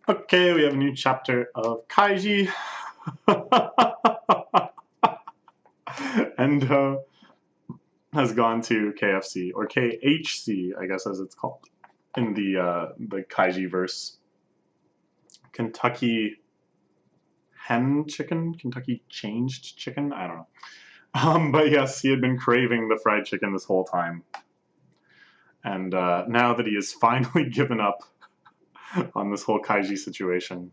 Okay, we have a new chapter of Kaiji. And has gone to KFC, or KHC, I guess as it's called, in the Kaiji verse. Kentucky Hen chicken? Kentucky changed chicken? I don't know. But yes, he had been craving the fried chicken this whole time. And now that he has finally given up on this whole Kaiji situation,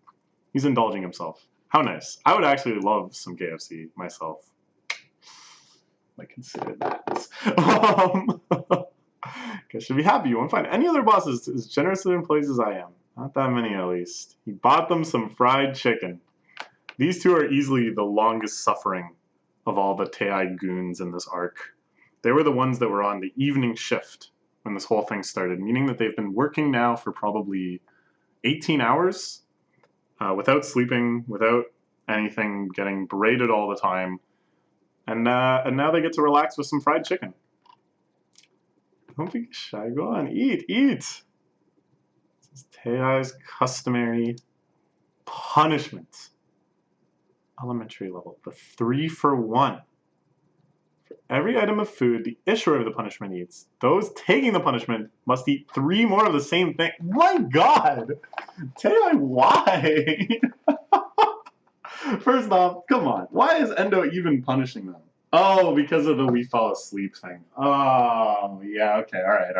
he's indulging himself. How nice. I would actually love some KFC myself. I consider that. Guys should be happy. You won't find any other bosses as generously employed as I am. Not that many, at least. He bought them some fried chicken. These two are easily the longest suffering of all the Tei goons in this arc. They were the ones that were on the evening shift when this whole thing started, meaning that they've been working now for probably 18 hours without sleeping, without anything, getting berated all the time. And now they get to relax with some fried chicken. Don't be shy. Go on, eat. This is Tei's customary punishment. Elementary level, the 3-for-1. For every item of food the issuer of the punishment eats, those taking the punishment must eat 3 more of the same thing. My God! Tei, why? First off, come on. Why is Endo even punishing them? Oh, because of the we fall asleep thing. Oh, yeah, okay, alright.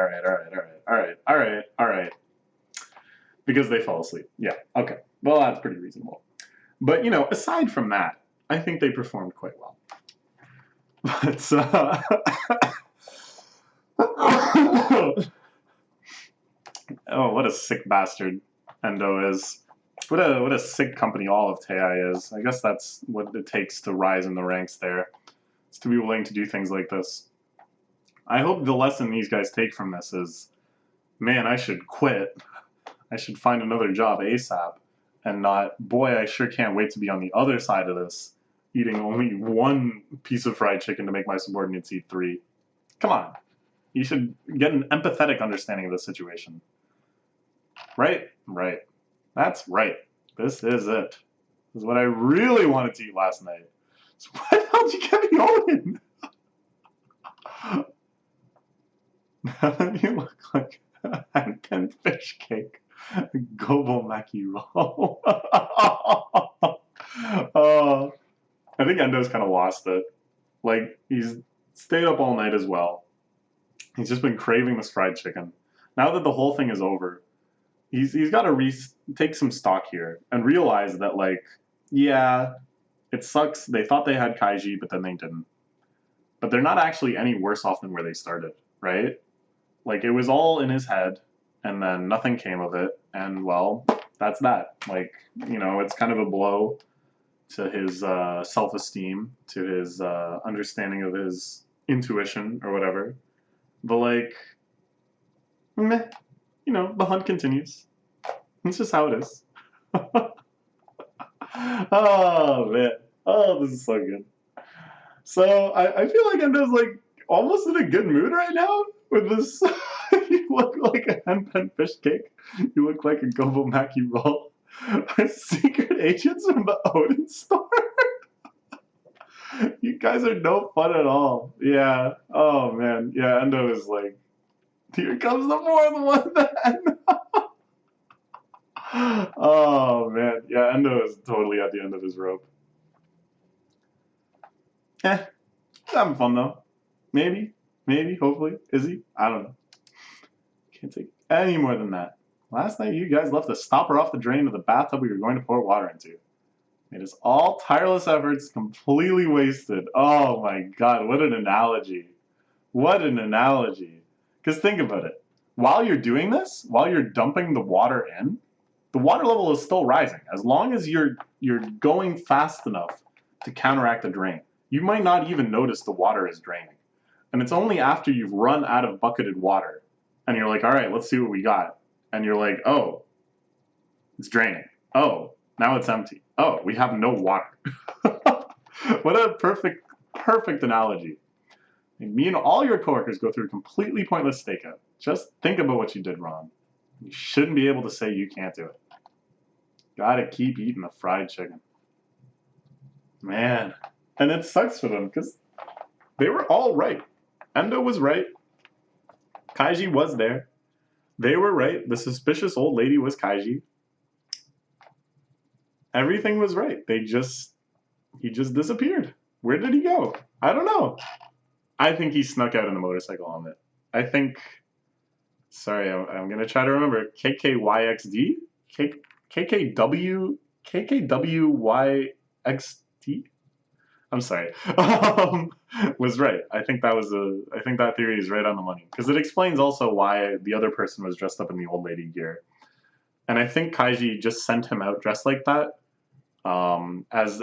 Because they fall asleep. Yeah, okay. Well, that's pretty reasonable. But, aside from that, I think they performed quite well. But, oh, what a sick bastard Endo is. What a sick company all of Tei is. I guess that's what it takes to rise in the ranks there. Is to be willing to do things like this. I hope the lesson these guys take from this is, man, I should quit. I should find another job ASAP. And not, boy, I sure can't wait to be on the other side of this, eating only 1 piece of fried chicken to make my subordinates eat 3. Come on. You should get an empathetic understanding of the situation. Right? Right. That's right. This is it. This is what I really wanted to eat last night. So why the hell did you get me going? Now you look like a hand-pen fish cake. Gobo Maki roll. I think Endo's kind of lost it. Like, he's stayed up all night as well. He's just been craving this fried chicken. Now that the whole thing is over, he's got to take some stock here and realize that, like, yeah, it sucks. They thought they had Kaiji, but then they didn't. But they're not actually any worse off than where they started, right? Like, it was all in his head, and then nothing came of it, and, well, that's that. Like, it's kind of a blow to his self-esteem, to his understanding of his intuition, or whatever. But, like, meh. The hunt continues. It's just how it is. Oh, man. Oh, this is so good. So, I feel like Endo's, like, almost in a good mood right now with this. You look like a hen-pen fish cake. You look like a Gobo Maki roll. Secret agents from the Odin store? You guys are no fun at all. Yeah. Oh, man. Yeah, Endo is like, here comes the 4th one then. Oh, man. Yeah, Endo is totally at the end of his rope. Having fun, though. Maybe, hopefully. Is he? I don't know. Can't take any more than that. Last night, you guys left the stopper off the drain of the bathtub we were going to pour water into. Made us all tireless efforts completely wasted. Oh my God, what an analogy. What an analogy. Because think about it. While you're doing this, while you're dumping the water in, the water level is still rising. As long as you're going fast enough to counteract the drain, you might not even notice the water is draining. And it's only after you've run out of bucketed water and you're like, all right, let's see what we got. And you're like, oh, it's draining. Oh, now it's empty. Oh, we have no water. What a perfect analogy. And me and all your coworkers go through a completely pointless stakeout. Just think about what you did wrong. You shouldn't be able to say you can't do it. Gotta keep eating the fried chicken. Man. And it sucks for them because they were all right. Endo was right. Kaiji was there. They were right. The suspicious old lady was Kaiji. Everything was right. He just disappeared. Where did he go? I don't know. I think he snuck out in a motorcycle helmet. I think. Sorry, I'm gonna try to remember. KKYXD? KKW? KKWYXD? I'm sorry. Was right. I think that theory is right on the money because it explains also why the other person was dressed up in the old lady gear, and I think Kaiji just sent him out dressed like that, as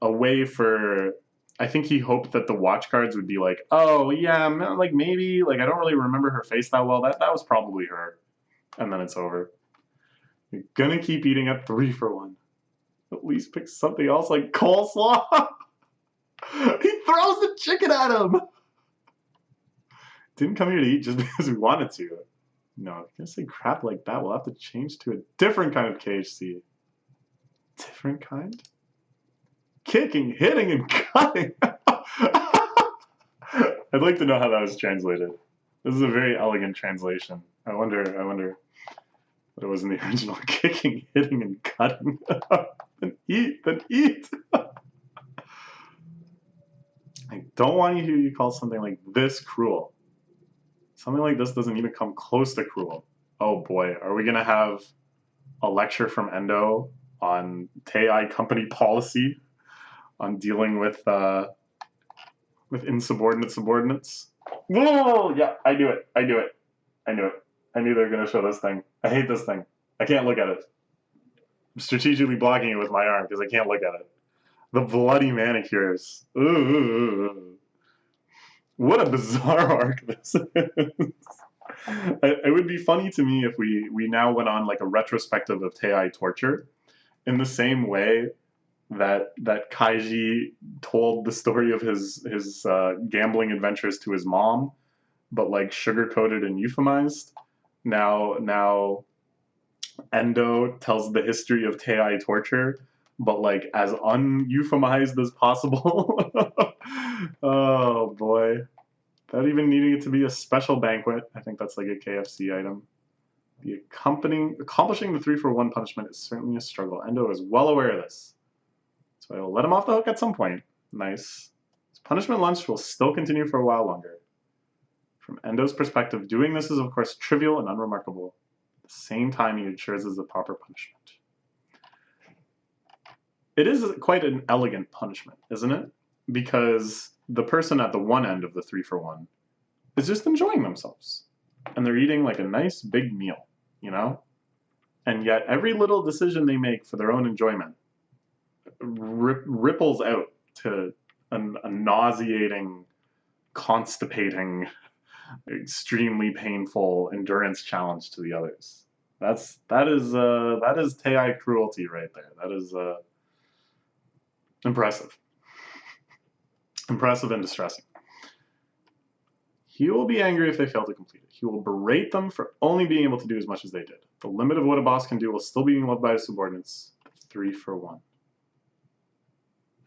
a way for. I think he hoped that the watch guards would be like, oh yeah, like maybe, like I don't really remember her face that well. That was probably her, and then it's over. You're gonna keep eating at 3 for 1. At least pick something else like coleslaw. He throws the chicken at him. Didn't come here to eat just because we wanted to. No, if you're gonna say crap like that, we'll have to change to a different kind of KHC. Different kind? Kicking, hitting, and cutting. I'd like to know how that was translated. This is a very elegant translation. I wonder what it was in the original. Kicking, hitting, and cutting. Then eat. I don't want to hear you call something like this cruel. Something like this doesn't even come close to cruel. Oh boy, are we gonna have a lecture from Endo on Tei company policy on dealing with insubordinate subordinates? Whoa! Yeah, I knew it. I knew it. I knew it. I knew they were gonna show this thing. I hate this thing. I can't look at it. I'm strategically blocking it with my arm because I can't look at it. The bloody manicures. Ooh. What a bizarre arc this is. It would be funny to me if we now went on like a retrospective of Tei torture in the same way that Kaiji told the story of his gambling adventures to his mom, but like sugar coated and euphemized. Now Endo tells the history of Tei torture, but like as un-euphemized as possible. Oh boy. Without even needing it to be a special banquet. I think that's like a KFC item. Accomplishing the 3 for 1 punishment is certainly a struggle. Endo is well aware of this. So I will let him off the hook at some point. Nice. His punishment lunch will still continue for a while longer. From Endo's perspective, doing this is of course trivial and unremarkable. At the same time, he ensures it's a proper punishment. It is quite an elegant punishment, isn't it? Because the person at the one end of the 3 for 1 is just enjoying themselves. And they're eating like a nice big meal, you know? And yet every little decision they make for their own enjoyment ripples out to a nauseating, constipating, extremely painful endurance challenge to the others. That is Tei cruelty right there. That is impressive. Impressive and distressing. He will be angry if they fail to complete it. He will berate them for only being able to do as much as they did. The limit of what a boss can do will still be being loved by his subordinates. 3 for 1.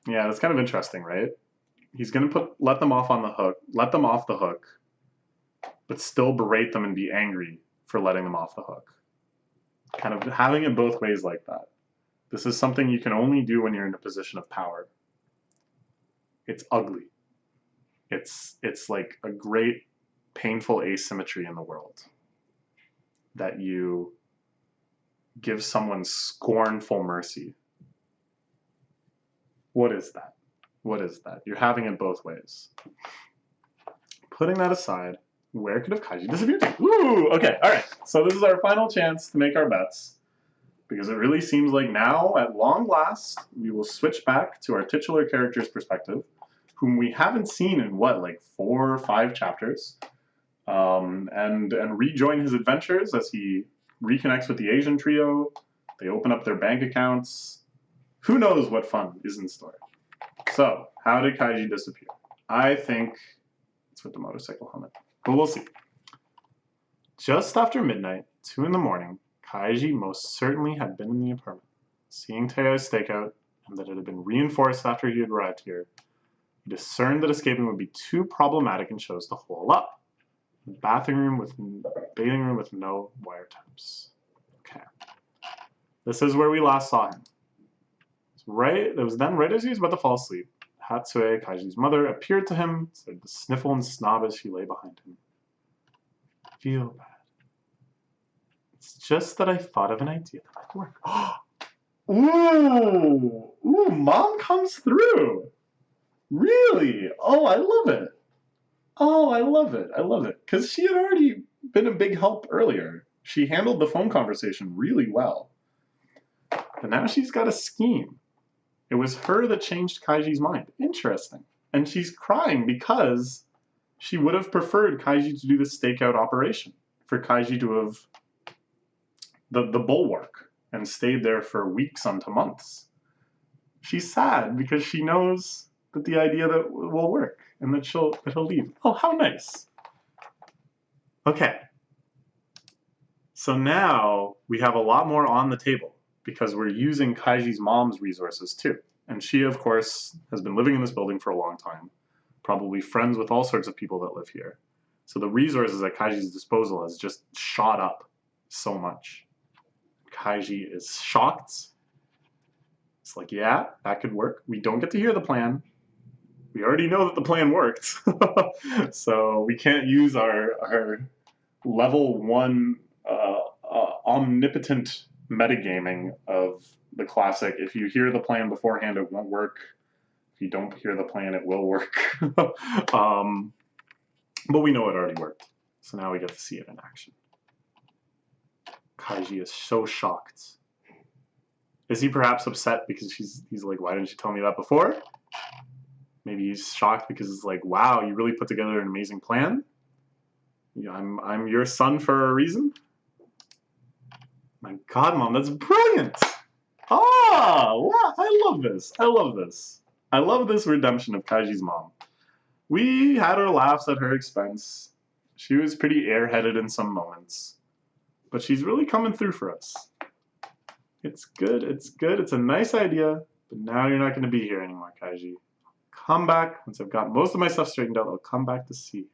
Yeah, that's kind of interesting, right? He's gonna let them off the hook, but still berate them and be angry for letting them off the hook. Kind of having it both ways like that. This is something you can only do when you're in a position of power. It's ugly. It's like a great painful asymmetry in the world. That you give someone scornful mercy. What is that? What is that? You're having it both ways. Putting that aside, where could have Kaiji disappeared to? Woo! Okay, alright. So this is our final chance to make our bets. Because it really seems like now, at long last, we will switch back to our titular character's perspective, whom we haven't seen in, what, like 4 or 5 chapters, and rejoin his adventures as he reconnects with the Asian trio. They open up their bank accounts. Who knows what fun is in store. So, how did Kaiji disappear? I think it's with the motorcycle helmet, but we'll see. Just after midnight, 2 in the morning, Kaiji most certainly had been in the apartment. Seeing Taeyo's stakeout and that it had been reinforced after he had arrived here, he discerned that escaping would be too problematic and chose to hole up. Bathing room with bathing room with no wiretaps. Okay. This is where we last saw him. It was then right as he was about to fall asleep. Hatsue, Kaiji's mother, appeared to him, started to sniffle and snob as she lay behind him. I feel bad. It's just that I thought of an idea that might work. Ooh! Ooh, Mom comes through! Really? Oh, I love it. Oh, I love it. I love it. Because she had already been a big help earlier. She handled the phone conversation really well. But now she's got a scheme. It was her that changed Kaiji's mind. Interesting. And she's crying because she would have preferred Kaiji to do the stakeout operation. For Kaiji to have the bulwark and stayed there for weeks onto months. She's sad because she knows that the idea that will work and that he'll leave. Oh, how nice. Okay. So now we have a lot more on the table because we're using Kaiji's mom's resources too. And she, of course, has been living in this building for a long time, probably friends with all sorts of people that live here. So the resources at Kaiji's disposal has just shot up so much. Kaiji is shocked. It's like, yeah, that could work. We don't get to hear the plan. We already know that the plan worked. So we can't use our level 1 omnipotent metagaming of the classic, if you hear the plan beforehand, it won't work. If you don't hear the plan, it will work. But we know it already worked. So now we get to see it in action. Kaiji is so shocked. Is he perhaps upset because he's like, why didn't you tell me that before? Maybe he's shocked because it's like, wow, you really put together an amazing plan? Yeah, I'm your son for a reason? My God, Mom, that's brilliant! Ah, wow, I love this. I love this. I love this redemption of Kaiji's mom. We had our laughs at her expense. She was pretty airheaded in some moments. But she's really coming through for us. It's good, it's good, it's a nice idea, but now you're not going to be here anymore, Kaiji. Come back, once I've got most of my stuff straightened out, I'll come back to see you.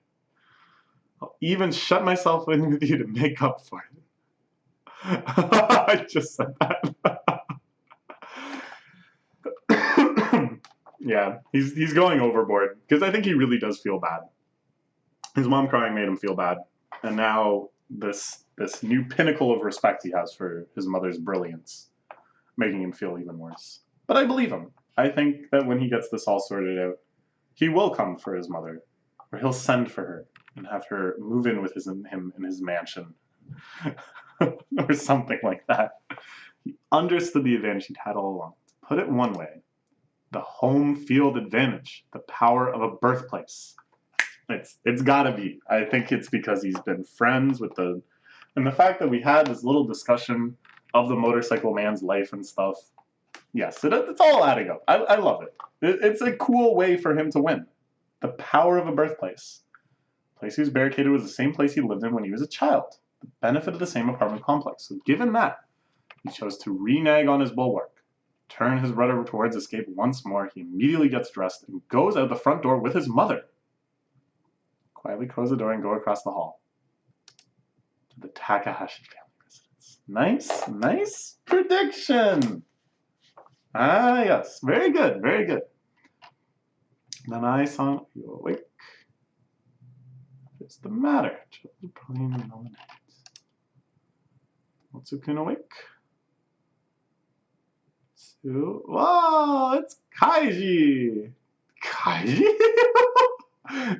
I'll even shut myself in with you to make up for it. I just said that. Yeah, he's going overboard, because I think he really does feel bad. His mom crying made him feel bad, and now this new pinnacle of respect he has for his mother's brilliance, making him feel even worse. But I believe him. I think that when he gets this all sorted out, he will come for his mother, or he'll send for her and have her move in with him in his mansion, or something like that. He understood the advantage he'd had all along. To put it one way, the home field advantage, the power of a birthplace. It's gotta be. I think it's because he's been friends with and the fact that we had this little discussion of the motorcycle man's life and stuff. Yes, it's all adding up. I love it. It's a cool way for him to win. The power of a birthplace. The place he was barricaded was the same place he lived in when he was a child. The benefit of the same apartment complex. So given that, he chose to renege on his bulwark, turn his rudder towards escape once more. He immediately gets dressed and goes out the front door with his mother. Quietly close the door and go across the hall to the Takahashi family residence. Nice, nice prediction. Ah, yes, very good, very good. Nanai-san, you awake? What's the matter? Otsu-kun awake? Whoa, it's Kaiji! Kaiji?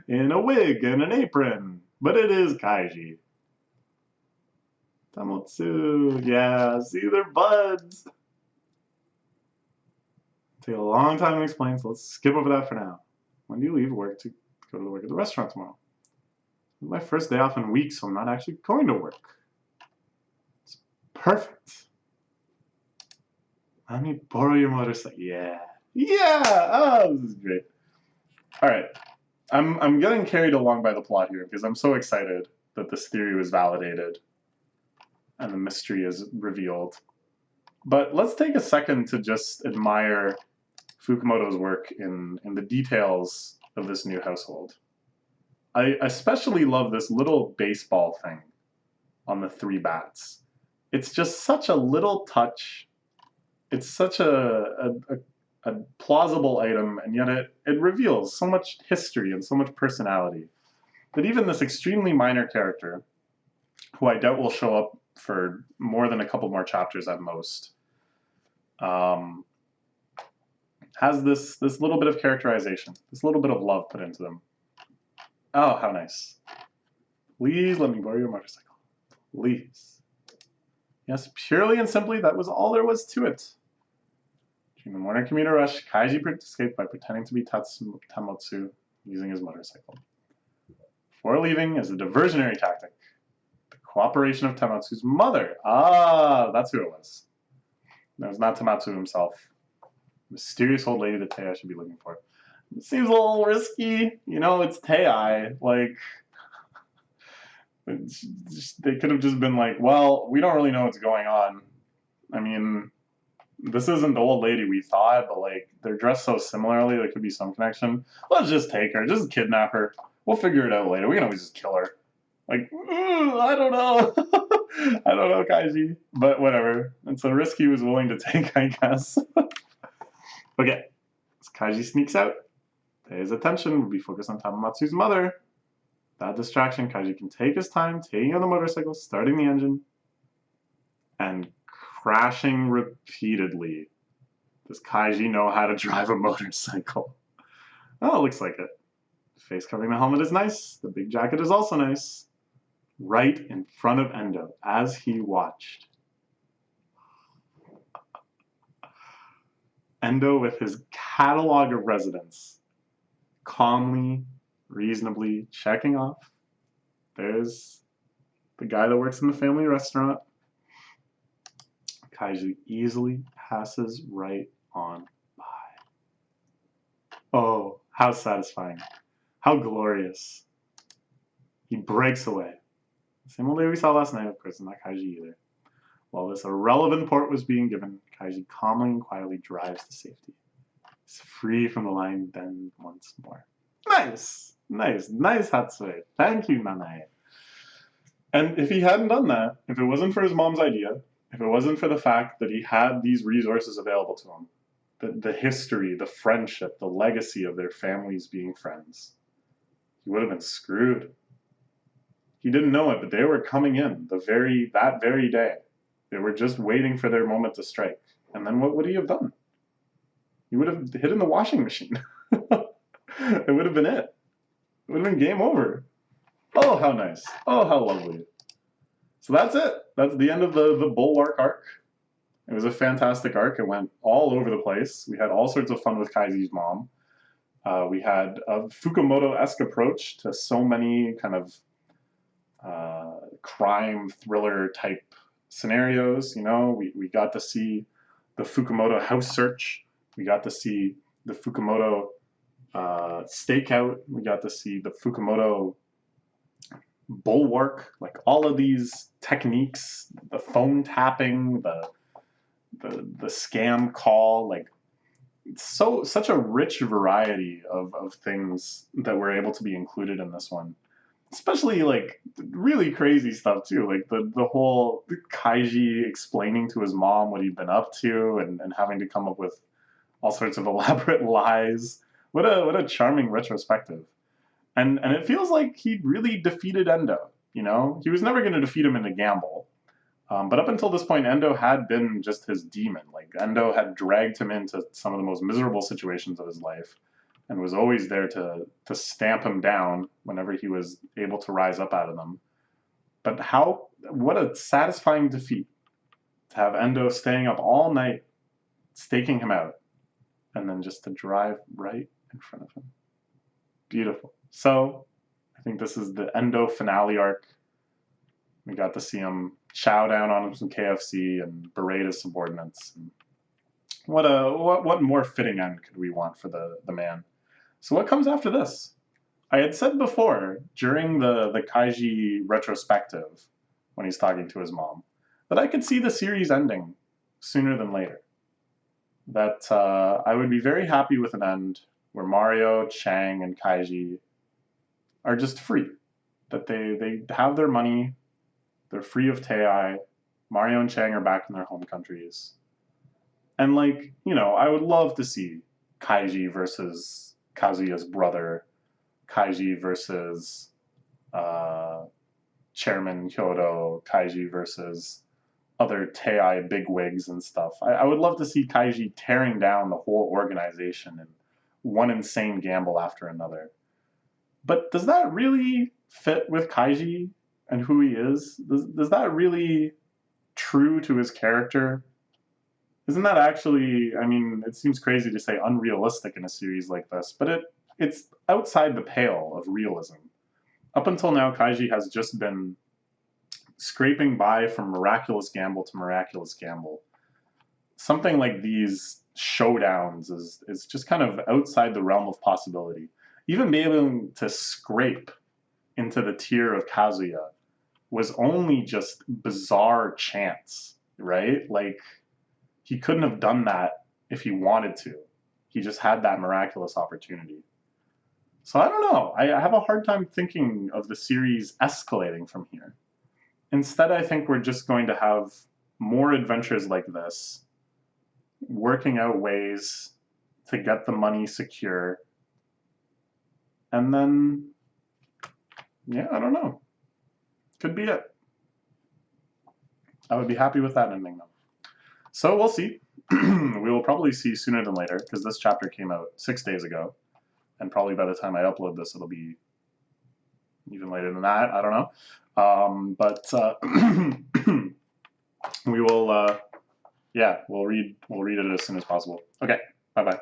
In a wig and an apron, but it is Kaiji. Tamotsu, yeah, see, they're buds. Take a long time to explain, so let's skip over that for now. When do you leave work to go to work at the restaurant tomorrow? It's my first day off in weeks, so I'm not actually going to work. It's perfect. Let me borrow your motorcycle. Yeah. Yeah! Oh, this is great. Alright. I'm getting carried along by the plot here because I'm so excited that this theory was validated and the mystery is revealed. But let's take a second to just admire Fukumoto's work in the details of this new household. I especially love this little baseball thing on the 3 bats. It's just such a little touch. It's such a plausible item, and yet it reveals so much history and so much personality that even this extremely minor character, who I doubt will show up for more than a couple more chapters at most, has this little bit of characterization, this little bit of love put into them. Oh, how nice. Please let me borrow your motorcycle. Please. Yes, purely and simply, that was all there was to it. During the morning commuter rush, Kaiji escaped by pretending to be Tamotsu using his motorcycle. Before leaving, as a diversionary tactic, the cooperation of Tamotsu's mother. Ah, that's who it was. No, it's not Tamotsu himself. Mysterious old lady that Tei should be looking for. It seems a little risky. You know, it's Tei. Like, they could have just been like, well, we don't really know what's going on. I mean, this isn't the old lady we thought, but like, they're dressed so similarly, there could be some connection. Let's just take her, just kidnap her. We'll figure it out later. We can always just kill her. Like, I don't know. I don't know, Kaiji. But whatever. It's a risk he was willing to take, I guess. Okay. As Kaiji sneaks out, his attention will be focused on Tamamatsu's mother. That distraction, Kaiji can take his time, taking on the motorcycle, starting the engine, and crashing repeatedly. Does Kaiji know how to drive a motorcycle? Oh, it looks like it. Face covering the helmet is nice. The big jacket is also nice. Right in front of Endo, as he watched. Endo, with his catalog of residents, calmly, reasonably checking off. There's the guy that works in the family restaurant. Kaiji easily passes right on by. Oh, how satisfying. How glorious. He breaks away. Same old day we saw last night, of course, not Kaiji either. While this irrelevant port was being given, Kaiji calmly and quietly drives to safety. He's free from the line bend once more. Nice! Nice Hatsue. Thank you, Nanae. And if he hadn't done that, if it wasn't for his mom's idea, if it wasn't for the fact that he had these resources available to him, the history, the friendship, the legacy of their families being friends, he would have been screwed. He didn't know it, but they were coming in that very day. They were just waiting for their moment to strike. And then what would he have done? He would have hit in the washing machine. It would have been it. It would have been game over. Oh, how nice. Oh, how lovely. So that's it. That's the end of the Bulwark arc. It was a fantastic arc. It went all over the place. We had all sorts of fun with Kaiji's mom. We had a Fukumoto-esque approach to so many kind of crime thriller type scenarios. You know, we got to see the Fukumoto house search. We got to see the Fukumoto stakeout. We got to see the Fukumoto bulwark, like all of these techniques, the phone tapping, the scam call, like such a rich variety of things that were able to be included in this one. Especially like really crazy stuff too, like the whole Kaiji explaining to his mom what he'd been up to and having to come up with all sorts of elaborate lies. What a charming retrospective. And it feels like he really defeated Endo. You know, he was never going to defeat him in a gamble. But up until this point, Endo had been just his demon. Like Endo had dragged him into some of the most miserable situations of his life, and was always there to stamp him down whenever he was able to rise up out of them. But what a satisfying defeat to have Endo staying up all night, staking him out, and then just to drive right in front of him. Beautiful. So, I think this is the Endo finale arc. We got to see him chow down on some KFC and berate his subordinates. And what more fitting end could we want for the man? So what comes after this? I had said before, during the Kaiji retrospective, when he's talking to his mom, that I could see the series ending sooner than later. That I would be very happy with an end where Mario, Chang, and Kaiji are just free. That they have their money, they're free of Tei. Mario and Chang are back in their home countries. And like, I would love to see Kaiji versus Kazuya's brother, Kaiji versus Chairman Kyoto, Kaiji versus other Tei bigwigs and stuff. I would love to see Kaiji tearing down the whole organization in one insane gamble after another. But does that really fit with Kaiji and who he is? Does that really true to his character? Isn't that actually, I mean, it seems crazy to say unrealistic in a series like this, but it's outside the pale of realism. Up until now, Kaiji has just been scraping by from miraculous gamble to miraculous gamble. Something like these showdowns is just kind of outside the realm of possibility. Even being able to scrape into the tier of Kazuya was only just bizarre chance, right? Like, he couldn't have done that if he wanted to. He just had that miraculous opportunity. So I don't know. I have a hard time thinking of the series escalating from here. Instead, I think we're just going to have more adventures like this, working out ways to get the money secure. And then, yeah, I don't know. Could be it. I would be happy with that ending, though. So we'll see. We will probably see sooner than later, because this chapter came out 6 days ago. And probably by the time I upload this, it'll be even later than that. I don't know. We will, yeah, we'll read it as soon as possible. Okay, bye-bye.